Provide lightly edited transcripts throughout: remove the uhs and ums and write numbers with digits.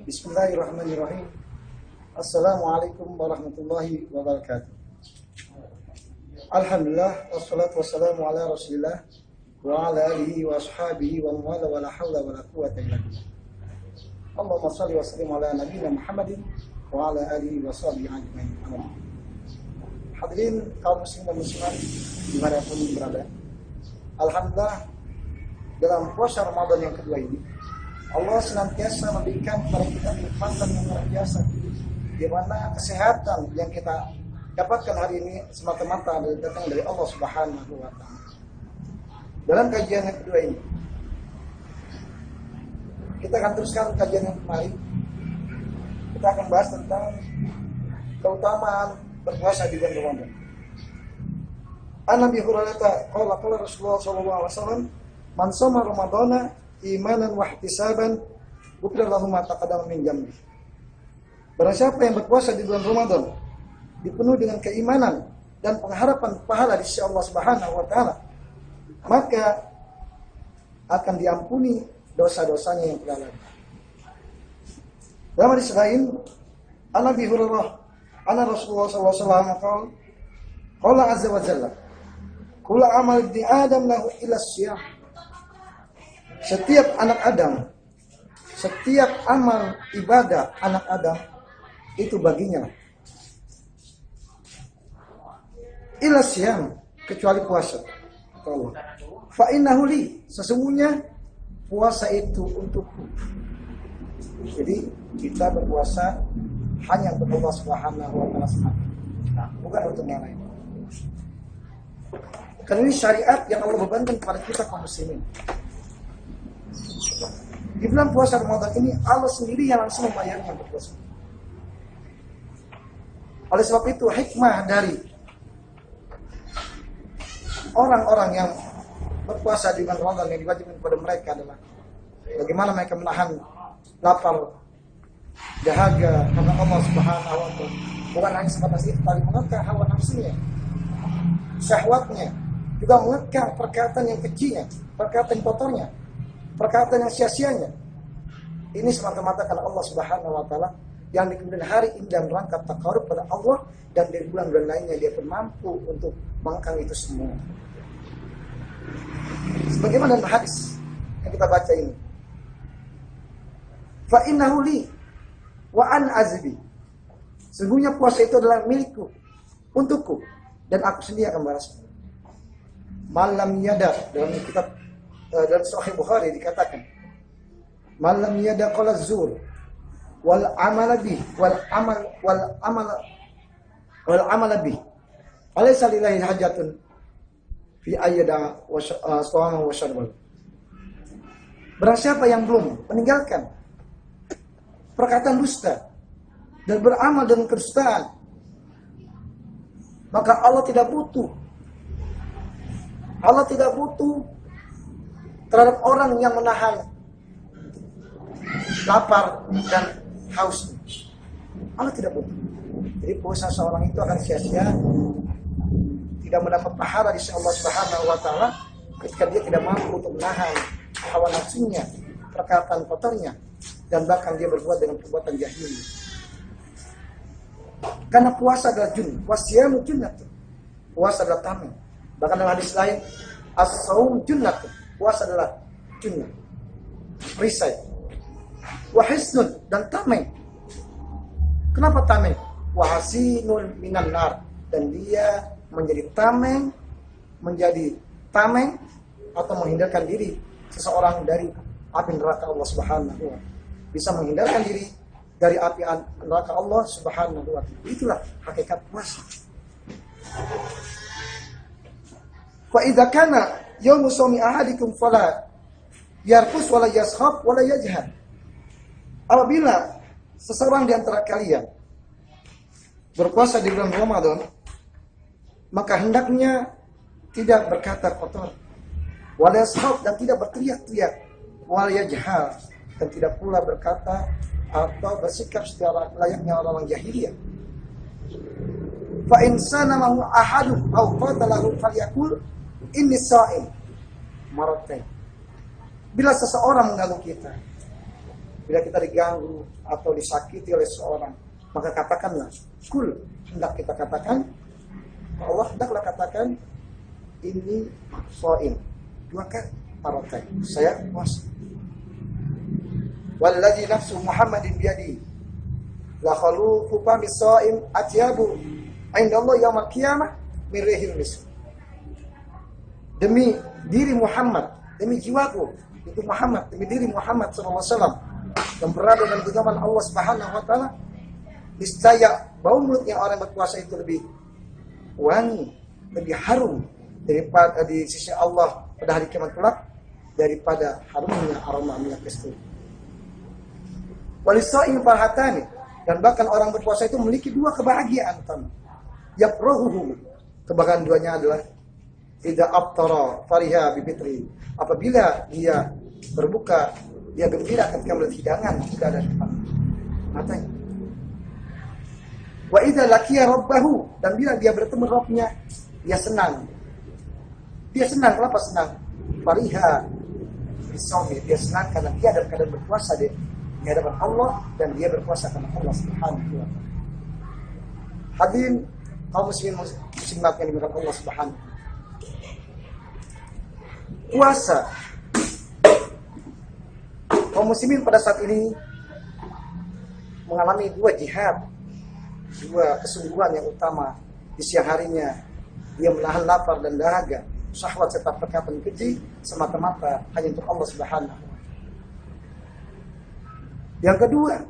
Bismillahirrahmanirrahim. Assalamualaikum warahmatullahi wabarakatuh. Alhamdulillah wassalatu wassalamu ala Rasulillah wa ala alihi wa ashabihi wa wala wala hawla wala quwwata illa billah. Allahumma shalli wa sallim ala nabiyina Muhammadin wa ala alihi wa sahbihi ajmain. Hadirin kaum muslimin dan muslimat dimanapun berada. Alhamdulillah, dalam puasa Ramadan yang kedua ini Allah senantiasa memberikan kepada kita nikmatan yang luar biasa, di mana kesehatan yang kita dapatkan hari ini semata-mata datang dari Allah Subhanahu wa Ta'ala. Dalam kajian yang kedua ini, kita akan teruskan kajian yang kemarin. Kita akan bahas tentang keutamaan berpuasa di bulan Ramadan. An Abi Hurairah qala Rasulullah sallallahu alaihi wasallam, "Man shoma Ramadana imanan wa ihtisaban ghufira lahu ma taqaddama min dhanbi." Barang siapa yang berpuasa di bulan Ramadan dipenuhi dengan keimanan dan pengharapan pahala di sisi Allah Subhanahu wa Ta'ala, maka akan diampuni dosa-dosanya yang telah lalu. Dalam hadis lain, An Abi Hurairah anna Rasulullah sallallahu alaihi wasallam qala azza wa jalla, "Kullu amal ibni Adam lahu illa siyam." Setiap anak Adam, setiap amal ibadah anak Adam itu baginya illa siyam, kecuali puasa. Allah, fa innahu li, sesungguhnya puasa itu untukku. Jadi kita berpuasa hanya untuk Allah Subhanahu wa Ta'ala semata, bukan untuk yang lain. Karena ini syariat yang Allah bebankan kepada kita kaum muslimin. Di bulan puasa Ramadan ini Allah sendiri yang langsung membayarnya berpuasa. Oleh sebab itu hikmah dari orang-orang yang berpuasa di bulan Ramadan yang diwajibkan kepada mereka adalah bagaimana mereka menahan lapar, dahaga karena Allah Subhanahu wa Ta'ala. Bukan hanya sebatas itu, tapi mengekang hawa nafsunya, syahwatnya, juga mengekang perkataan yang kejinya, perkataan kotornya, perkataan yang sia-sianya. Ini semata-mata karena Allah Subhanahu wa Ta'ala yang di kemudian hari ini dalam rangka takarub pada Allah, dan dari bulan-bulan lainnya dia pun mampu untuk mengekang itu semua. Sebagaimana dalam hadis yang kita baca ini, fa innahu li wa an azbi, sesungguhnya puasa itu adalah milikku, untukku, dan aku sendiri akan balasnya. Malam yada, dalam kitab dalam Sahih Bukhari dikatakan, malam yada qala zur wal amal bih wal amal bih alaysa lillahi hajatun fi ayyada wa shawama wa syarbal. Barang siapa yang belum meninggalkan perkataan dusta dan beramal dengan kedustaan, maka Allah tidak butuh terhadap orang yang menahan lapar dan haus. Allah tidak butuh. Jadi puasa seorang itu akan sia-sia, tidak mendapat pahala di sisi Allah Subhanahu wa Ta'ala ketika dia tidak mampu untuk menahan hawa nafsunya, perkataan kotornya, dan bahkan dia berbuat dengan perbuatan jahili. Karena puasa adalah junnah, wasyamu junnatun, puasa adalah tameng. Bahkan dalam hadis lain, as-shaum junnatun, puasa adalah junnah, perisai. Wahisnun, dan tameng. Kenapa tameng? Wahasinun minan nar, dan dia menjadi tameng atau menghindarkan diri seseorang dari api neraka Allah Subhanahu wa Ta'ala. Bisa menghindarkan diri dari api neraka Allah Subhanahu wa Ta'ala. Itulah hakikat puasa. Fa idza kana yaumu shaumi ahadikum fala yarfus wala yashab wala yajhad. Apabila seseorang di antara kalian berpuasa di bulan Ramadan, maka hendaknya tidak berkata kotor, wala yashab, dan tidak berteriak-teriak, wala yajhal, dan tidak pula berkata atau bersikap secara layaknya orang jahiliyah. Fa insana lahu ahadun aw qatalahu falyakul inni sha'im maratain. Bila seseorang mengganggu kita, Bila kita diganggu atau disakiti oleh seorang, maka katakanlah, kul, hendak kita katakan, Allah hendaklah katakan, ini shaim, 2 kali, parokai, saya puasa. Walladzi nafsu Muhammadin biyadi, la khalufu fami shaim atyabu indallah yaumil qiyamah min rihil misk. Demi diri Muhammad, demi jiwaku itu Muhammad, demi diri Muhammad SAW yang berada dalam genggaman Allah Subhanahu wa taala, niscaya bau mulutnya orang berpuasa itu lebih wangi, lebih harum daripada di sisi Allah pada hari kiamat kelak daripada harumnya aroma minyak kasturi. Walisa'im farhatani, dan bahkan orang berpuasa itu memiliki 2 kebahagiaan utama. Yaprohuhum, kebahagiaan duanya adalah idza aftara fariha bi fitri, apabila dia berbuka dia gembira ketika melihat hidangan sudah ada di depan matanya. Wa idza laqiya rabbahu, dan bila dia bertemu Rabbnya dia senang. Dia senang, kenapa senang? Fariha bisawmi, dia senang karena dia dalam keadaan berpuasa di hadapan Allah dan dia berpuasa karena Allah Subhanahu wa taala. Hadirin kaum muslimat yang dimuliakan Allah Subhanahu. Puasa kaum muslimin pada saat ini mengalami 2 jihad, 2 kesungguhan yang utama. Di siang harinya dia menahan lapar dan dahaga, syahwat serta perkataan keji semata-mata hanya untuk Allah Subhanahu. Yang kedua,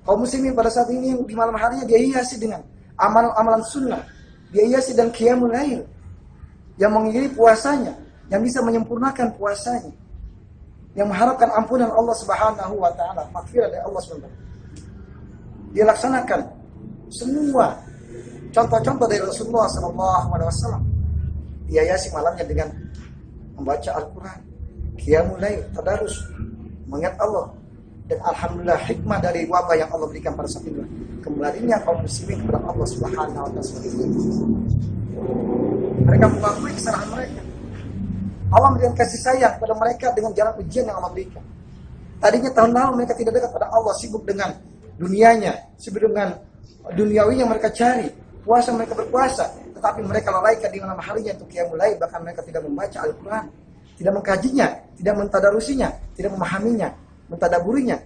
kaum muslimin pada saat ini di malam harinya dia hiasi dengan amalan-amalan sunnah, dia hiasi dan qiyamul lail yang mengiringi puasanya, yang bisa menyempurnakan puasanya, yang mengharapkan ampunan Allah Subhanahu wa taala, maghfirah dari Allah Subhanahu wa taala. Dia laksanakan semua contoh-contoh dari Rasulullah sallallahu alaihi wasallam. Dia hiasi malamnya dengan membaca Al-Qur'an, qiyamul lail, tadarus, mengingat Allah. Dan alhamdulillah hikmah dari wabah yang Allah berikan pada saat itu, kembalinya kaum muslimin kepada Allah Subhanahu wa taala. Mereka mengakui kesalahan mereka. Allah memberikan kasih sayang pada mereka dengan jalan ujian yang Allah berikan. Tadinya tahun lalu mereka tidak dekat pada Allah, sibuk dengan dunianya, sibuk dengan duniawi yang mereka cari. Puasa mereka berpuasa, tetapi mereka lalaikan di malam harinya untuk qiyamul lail, bahkan mereka tidak membaca Al-Qur'an, tidak mengkajinya, tidak mentadarusinya, tidak memahaminya, mentadaburinya.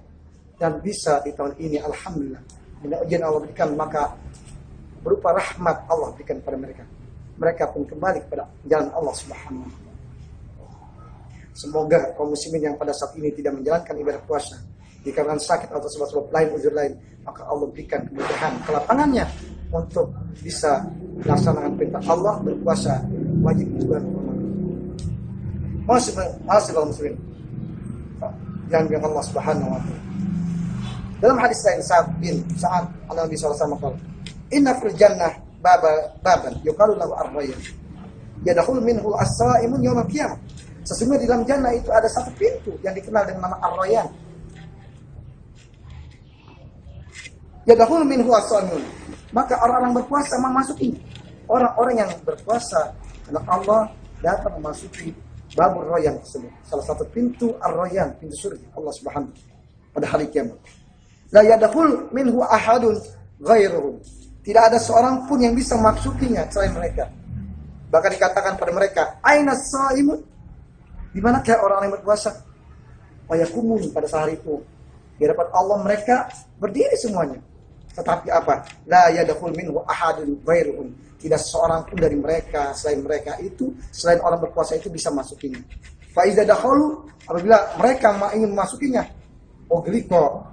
Dan bisa di tahun ini alhamdulillah dengan ujian Allah berikan, maka berupa rahmat Allah berikan kepada mereka. Mereka pun kembali kepada jalan Allah Subhanahu wa taala. Semoga kaum muslimin yang pada saat ini tidak menjalankan ibadah puasa dikarenakan sakit atau sebab-sebab lain, uzur lain, maka Allah berikan kemudahan kelapangannya untuk bisa melaksanakan perintah Allah berpuasa wajib di bulan Ramadan. Masih kaum muslimin yang dimuliakan Allah Subhanahu wa taala. Dalam hadis lain saat Nabi sallallahu alaihi wasallam, "Inna fil jannah baban yuqalu lahu ar-rayyan. Yadkhulu minhu as-sha'imun yawm al-qiyamah." Sesungguhnya di dalam jannah itu ada satu pintu yang dikenal dengan nama Ar-Rayyan. Yadkhulu minhu as-sha'imun. Maka orang-orang berpuasa memasuki. Orang-orang yang berpuasa karena Allah dapat memasuki babur Rayyan tersebut. Salah satu pintu Ar-Rayyan, pintu surga Allah Subhanahu pada hari kiamat. La yadkhul minhu ahadun ghairuhum. Tidak ada seorang pun yang bisa memasukinya selain mereka. Bahkan dikatakan pada mereka, aina as-sha'imun? Di manakah orang yang berpuasa? Wayakumun, pada saat itu di hadapan Allah mereka berdiri semuanya. Tetapi apa? La yadkhul minhu ahadun ghairuhum. Tidak seorang pun dari mereka selain mereka itu, selain orang berpuasa itu bisa masukinya. Fa iza dakhalu, apabila mereka ingin memasukinya, Ugliko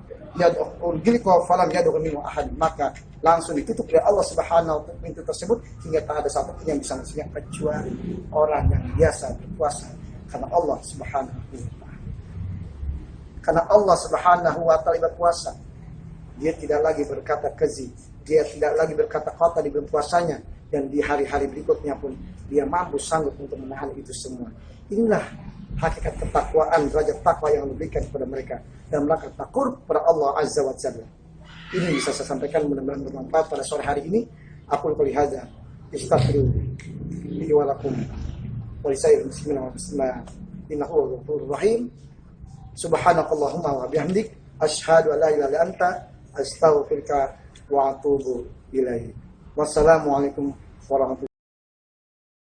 falam yadkhul minhu ahad, maka langsung ditutup oleh Allah Subhanahu wa taala pintu tersebut hingga tak ada satu pun yang bisa masuknya kecuali orang yang biasa berpuasa karena Allah Subhanahu wa taala. Karena Allah Subhanahu wa taala berpuasa, dia tidak lagi berkata keji, dia tidak lagi berkata-kata di bulan puasanya, dan di hari-hari berikutnya pun dia mampu sanggup untuk menahan itu semua. Inilah hakikat ketakwaan, derajat takwa yang diberikan kepada mereka dalam rangka takur kepada Allah Azza wa Jalla. Ini bisa saya sampaikan, mudah-mudahan bermanfaat pada sore hari ini. Aku qouli hadza, astaghfiru li wa lakum wa li sairil muslimin wa muslimat innahu ghafurur rahim. Subhanakallahumma wa bihamdik asyhadu an la ilaha illa anta astaghfiruka wa atubu ilaik. Wassalamualaikum warahmatullahi